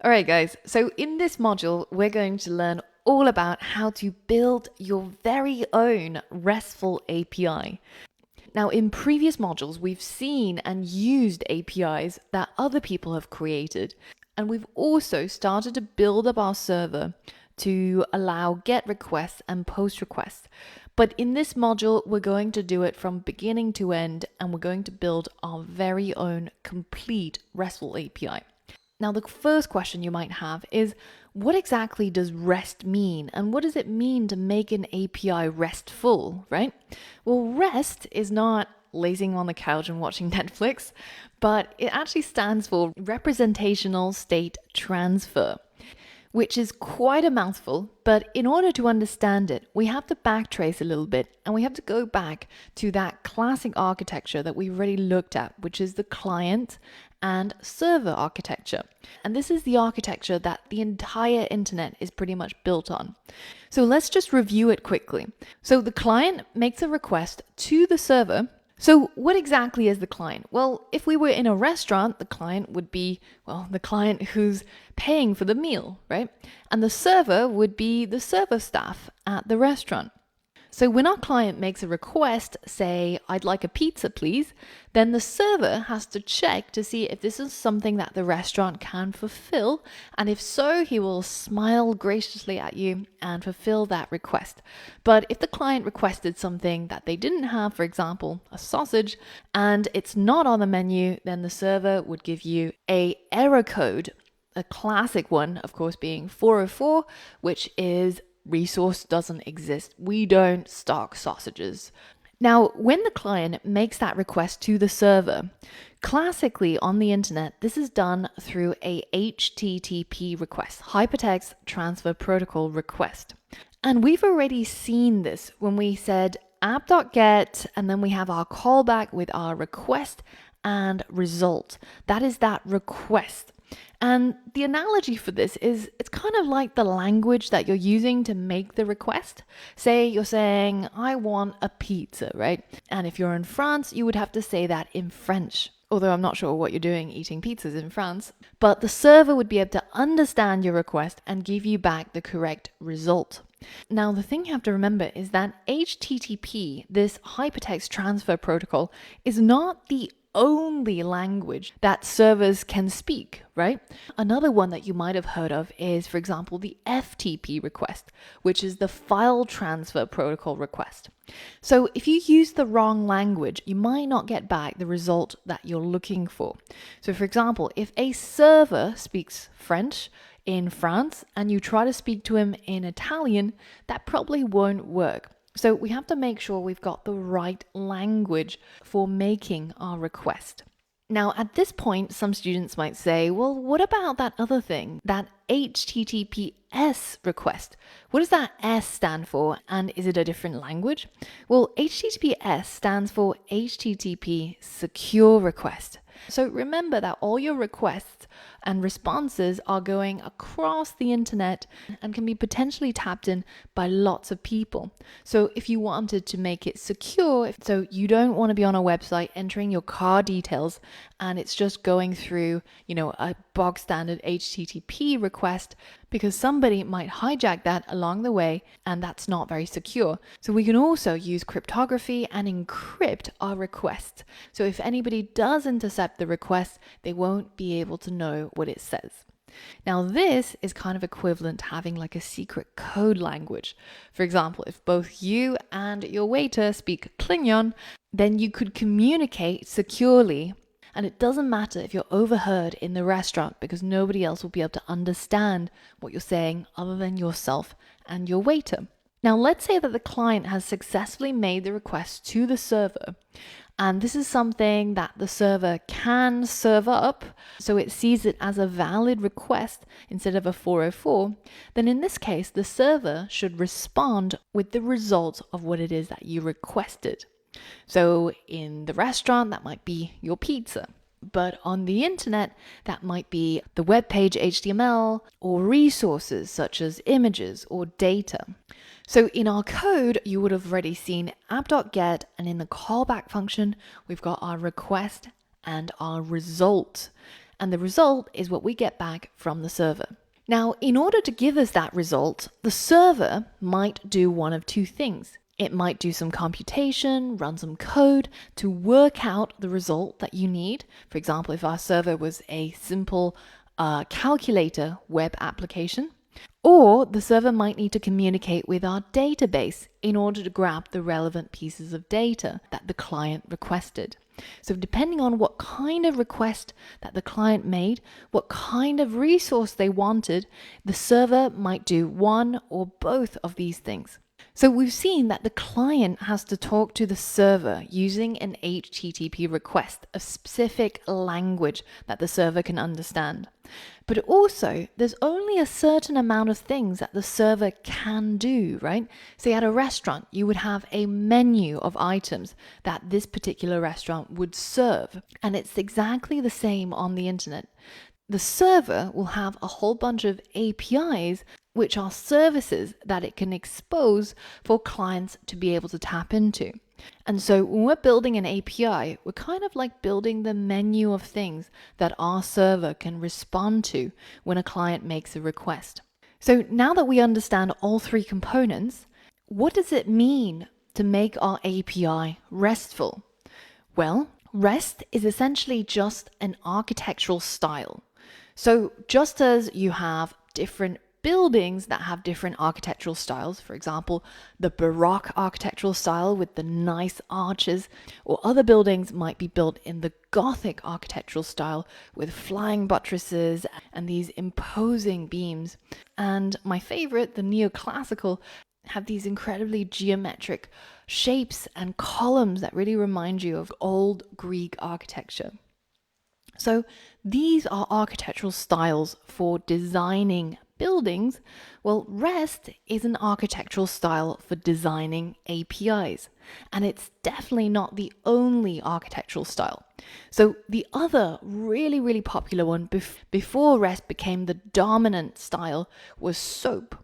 All right, guys. So in this module, we're going to learn all about how to build your very own RESTful API. Now, in previous modules, we've seen and used APIs that other people have created. And we've also started to build up our server to allow GET requests and POST requests. But in this module, we're going to do it from beginning to end, and we're going to build our very own complete RESTful API. Now, the first question you might have is, what exactly does REST mean? And what does it mean to make an API RESTful, right? Well, REST is not lazing on the couch and watching Netflix, but it actually stands for Representational State Transfer, which is quite a mouthful, but in order to understand it, we have to backtrace a little bit and we have to go back to that classic architecture that we already looked at, which is the client and server architecture. And this is the architecture that the entire internet is pretty much built on. So let's just review it quickly. So the client makes a request to the server. So what exactly is the client? Well, if we were in a restaurant, the client would be, well, the client who's paying for the meal, right? And the server would be the server staff at the restaurant. So when our client makes a request, say, I'd like a pizza, please, then the server has to check to see if this is something that the restaurant can fulfill. And if so, he will smile graciously at you and fulfill that request. But if the client requested something that they didn't have, for example, a sausage, and it's not on the menu, then the server would give you an error code. A classic one, of course, being 404, which is resource doesn't exist. We don't stock sausages. Now, when the client makes that request to the server, classically on the internet, this is done through a HTTP request, Hypertext Transfer Protocol request. And we've already seen this when we said app.get, and then we have our callback with our request and result. That is that request. And the analogy for this is it's kind of like the language that you're using to make the request. Say you're saying, I want a pizza, right? And if you're in France, you would have to say that in French. Although I'm not sure what you're doing eating pizzas in France. But the server would be able to understand your request and give you back the correct result. Now, the thing you have to remember is that HTTP, this Hypertext Transfer Protocol, is not the only language that servers can speak, right? Another one that you might have heard of is, for example, the FTP request, which is the File Transfer Protocol request. So if you use the wrong language, you might not get back the result that you're looking for. So for example, if a server speaks French in France and you try to speak to him in Italian, that probably won't work. So we have to make sure we've got the right language for making our request. Now, at this point, some students might say, well, what about that other thing, that HTTPS request? What does that S stand for, and is it a different language? Well, HTTPS stands for HTTP Secure Request. So remember that all your requests and responses are going across the internet and can be potentially tapped in by lots of people. So if you wanted to make it secure, so you don't want to be on a website entering your car details and it's just going through, a bog standard HTTP request, because somebody might hijack that along the way and that's not very secure. So we can also use cryptography and encrypt our requests. So if anybody does intercept the request, they won't be able to know what it says. Now, this is kind of equivalent to having like a secret code language. For example, if both you and your waiter speak Klingon, then you could communicate securely. And it doesn't matter if you're overheard in the restaurant, because nobody else will be able to understand what you're saying other than yourself and your waiter. Now, let's say that the client has successfully made the request to the server. And this is something that the server can serve up, so it sees it as a valid request instead of a 404. Then in this case, the server should respond with the result of what it is that you requested. So in the restaurant, that might be your pizza. But on the internet, that might be the web page HTML or resources such as images or data. So in our code, you would have already seen app.get, and in the callback function, we've got our request and our result. and the result is what we get back from the server. Now, in order to give us that result, the server might do one of two things. It might do some computation, run some code to work out the result that you need. For example, if our server was a simple calculator web application, or the server might need to communicate with our database in order to grab the relevant pieces of data that the client requested. So depending on what kind of request that the client made, what kind of resource they wanted, the server might do one or both of these things. So we've seen that the client has to talk to the server using an HTTP request, a specific language that the server can understand. But also, there's only a certain amount of things that the server can do, right? Say at a restaurant, you would have a menu of items that this particular restaurant would serve. And it's exactly the same on the internet. The server will have a whole bunch of APIs, which are services that it can expose for clients to be able to tap into. And so when we're building an API, we're kind of like building the menu of things that our server can respond to when a client makes a request. So now that we understand all three components, what does it mean to make our API RESTful? Well, REST is essentially just an architectural style. So just as you have different buildings that have different architectural styles, for example, the Baroque architectural style with the nice arches, or other buildings might be built in the Gothic architectural style with flying buttresses and these imposing beams. And my favorite, the neoclassical, have these incredibly geometric shapes and columns that really remind you of old Greek architecture. So these are architectural styles for designing buildings. Well, REST is an architectural style for designing APIs, and it's definitely not the only architectural style. So the other really popular one before REST became the dominant style was SOAP.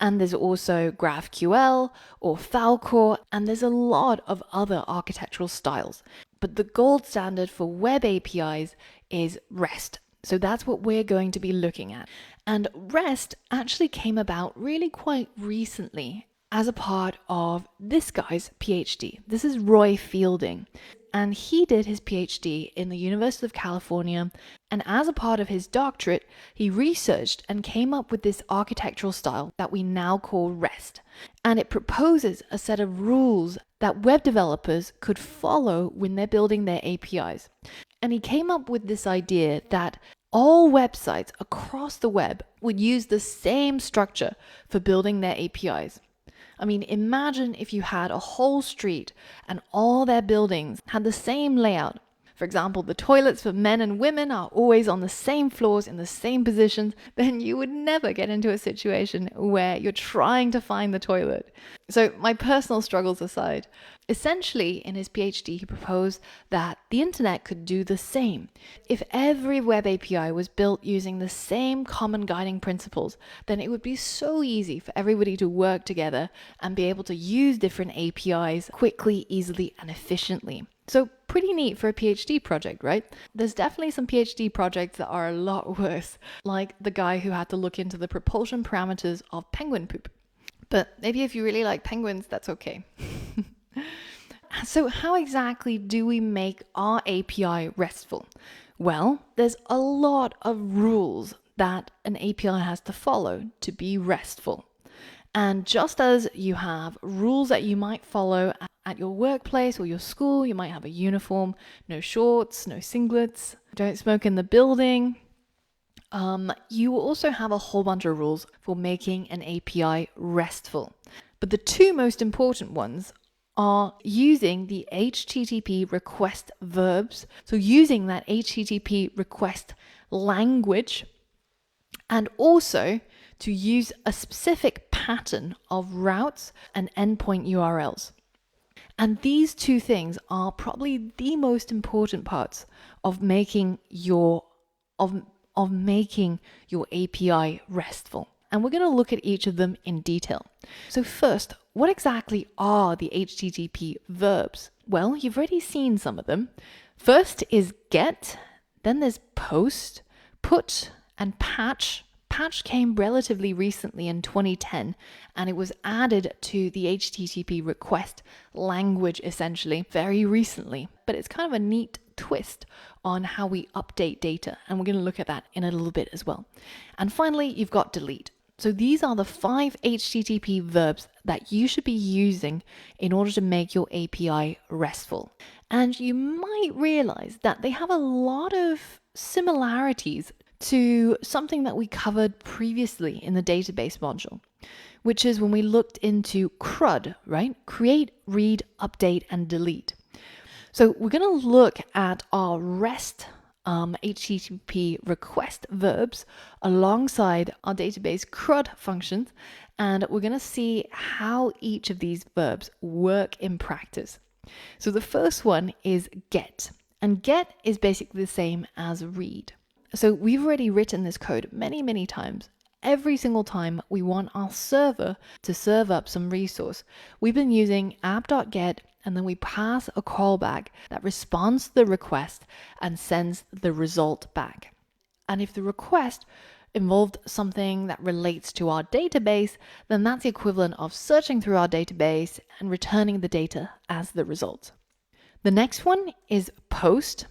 And there's also GraphQL or Falcor, and there's a lot of other architectural styles. But the gold standard for web APIs is REST. So that's what we're going to be looking at. And REST actually came about really quite recently as a part of this guy's PhD. This is Roy Fielding. And he did his PhD in the University of California. And as a part of his doctorate, he researched and came up with this architectural style that we now call REST. And it proposes a set of rules that web developers could follow when they're building their APIs. And he came up with this idea that all websites across the web would use the same structure for building their APIs. I mean, imagine if you had a whole street and all their buildings had the same layout. For example, the toilets for men and women are always on the same floors in the same positions, then you would never get into a situation where you're trying to find the toilet. So my personal struggles aside, essentially in his PhD, he proposed that the internet could do the same. If every web API was built using the same common guiding principles, then it would be so easy for everybody to work together and be able to use different APIs quickly, easily, and efficiently. So pretty neat for a PhD project, right? There's definitely some PhD projects that are a lot worse, like the guy who had to look into the propulsion parameters of penguin poop. But maybe if you really like penguins, that's okay. So how exactly do we make our API RESTful? Well, there's a lot of rules that an API has to follow to be RESTful. And just as you have rules that you might follow at your workplace or your school, you might have a uniform, no shorts, no singlets, don't smoke in the building. You also have a whole bunch of rules for making an API RESTful. But the two most important ones are using the HTTP request verbs, so using that HTTP request language, and also to use a specific pattern of routes and endpoint URLs. And these two things are probably the most important parts of making your API RESTful. And we're going to look at each of them in detail. So first, what exactly are the HTTP verbs? Well, you've already seen some of them. First is get, then there's post, put and patch. Patch came relatively recently in 2010, and it was added to the HTTP request language essentially very recently. But it's kind of a neat twist on how we update data, and we're going to look at that in a little bit as well. And finally, you've got delete. So these are the 5 HTTP verbs that you should be using in order to make your API RESTful. And you might realize that they have a lot of similarities to something that we covered previously in the database module, which is when we looked into CRUD, right? Create, read, update, and delete. So we're going to look at our REST HTTP request verbs alongside our database CRUD functions, and we're going to see how each of these verbs work in practice. So the first one is get, and get is basically the same as read. So we've already written this code many times. Every single time we want our server to serve up some resource, we've been using app.get, and then we pass a callback that responds to the request and sends the result back. And if the request involved something that relates to our database, then that's the equivalent of searching through our database and returning the data as the result. The next one is post,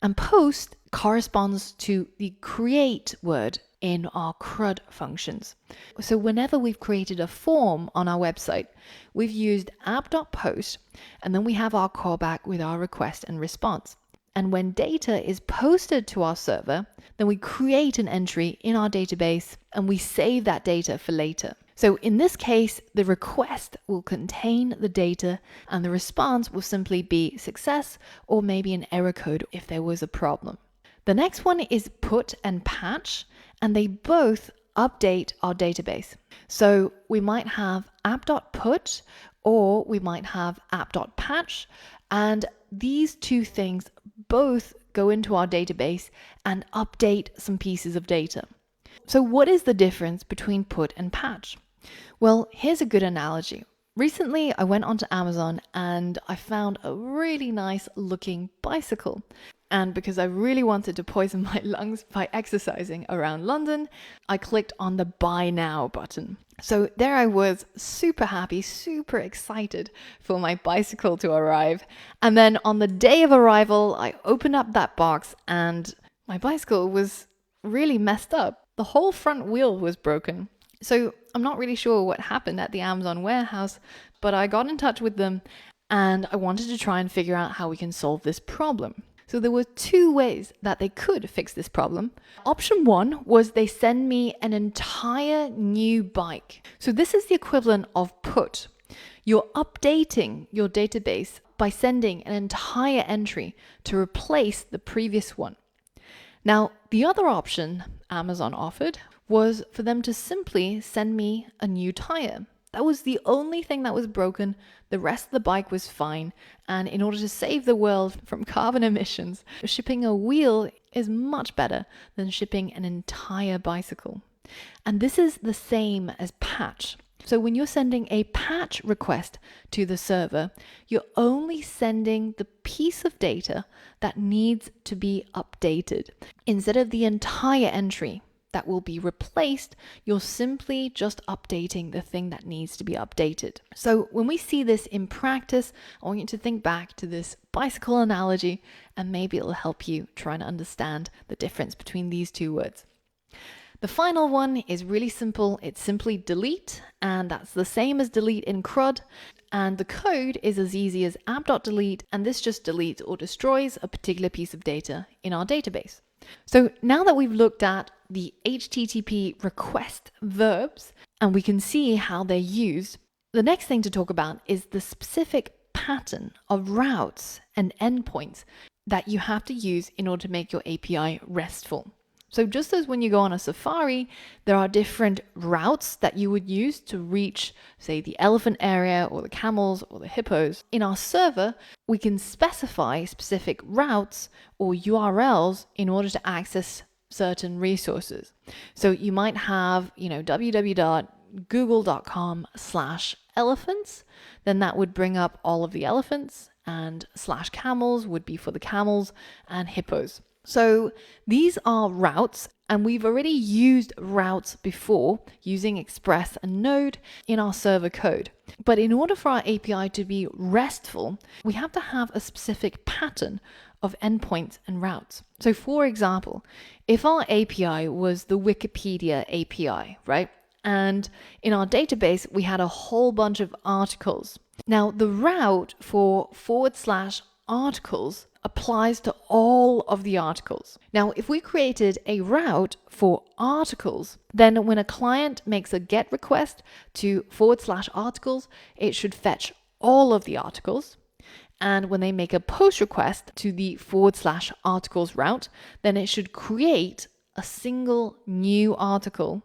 and post corresponds to the create word in our CRUD functions. So whenever we've created a form on our website, we've used app.post, and then we have our callback with our request and response. And when data is posted to our server, then we create an entry in our database and we save that data for later. So in this case, the request will contain the data and the response will simply be success or maybe an error code if there was a problem. The next one is put and patch, and they both update our database. So we might have app.put or we might have app.patch, and these two things both go into our database and update some pieces of data. So what is the difference between put and patch? Well, here's a good analogy. Recently, I went onto Amazon and I found a really nice looking bicycle. And because I really wanted to poison my lungs by exercising around London, I clicked on the buy now button. So there I was, super happy, super excited for my bicycle to arrive. And then on the day of arrival, I opened up that box and my bicycle was really messed up. The whole front wheel was broken. So I'm not really sure what happened at the Amazon warehouse, but I got in touch with them and I wanted to try and figure out how we can solve this problem. So there were 2 ways that they could fix this problem. Option 1 was they send me an entire new bike. So this is the equivalent of put. You're updating your database by sending an entire entry to replace the previous one. Now, the other option Amazon offered was for them to simply send me a new tire. That was the only thing that was broken. The rest of the bike was fine. And in order to save the world from carbon emissions, shipping a wheel is much better than shipping an entire bicycle. And this is the same as patch. So when you're sending a patch request to the server, you're only sending the piece of data that needs to be updated. Instead of the entire entry that will be replaced, you're simply just updating the thing that needs to be updated. So when we see this in practice, I want you to think back to this bicycle analogy, and maybe it'll help you try and understand the difference between these 2 words. The final one is really simple. It's simply delete, and that's the same as delete in CRUD. And the code is as easy as app.delete, and this just deletes or destroys a particular piece of data in our database. So now that we've looked at the HTTP request verbs and we can see how they're used, the next thing to talk about is the specific pattern of routes and endpoints that you have to use in order to make your API RESTful. So just as when you go on a safari, there are different routes that you would use to reach, say, the elephant area or the camels or the hippos. In our server, we can specify specific routes or URLs in order to access certain resources. So you might have, www.google.com/elephants, then that would bring up all of the elephants, and /camels would be for the camels and hippos. So these are routes, And we've already used routes before using Express and Node in our server code. But in order for our API to be RESTful, we have to have a specific pattern of endpoints and routes. So for example, if our API was the Wikipedia API, right? And in our database, we had a whole bunch of articles. Now, the route for /articles applies to all of the articles. Now, if we created a route for articles, then when a client makes a GET request to /articles, it should fetch all of the articles. And when they make a POST request to the /articles route, then it should create a single new article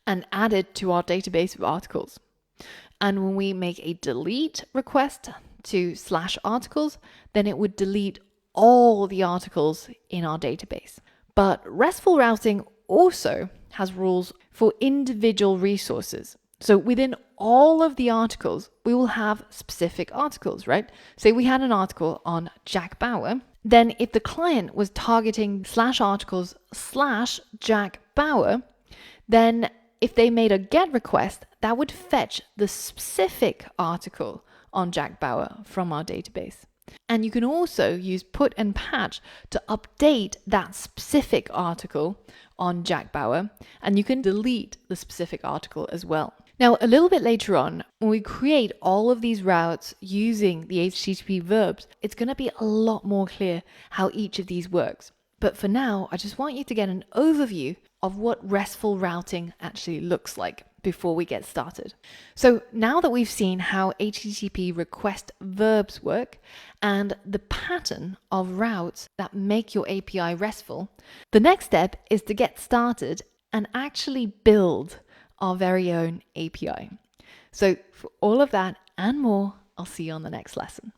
and add it to our database of articles. And when we make a delete request to /articles, then it would delete all the articles in our database. But RESTful routing also has rules for individual resources. So within all of the articles, we will have specific articles, right? Say we had an article on Jack Bauer. Then if the client was targeting /articles/Jack Bauer, then if they made a GET request, that would fetch the specific article on Jack Bauer from our database. And you can also use put and patch to update that specific article on Jack Bauer, and you can delete the specific article as well. Now, a little bit later on, when we create all of these routes using the HTTP verbs, it's going to be a lot more clear how each of these works. But for now, I just want you to get an overview of what RESTful routing actually looks like before we get started. So now that we've seen how HTTP request verbs work and the pattern of routes that make your API RESTful, the next step is to get started and actually build our very own API. So for all of that and more, I'll see you on the next lesson.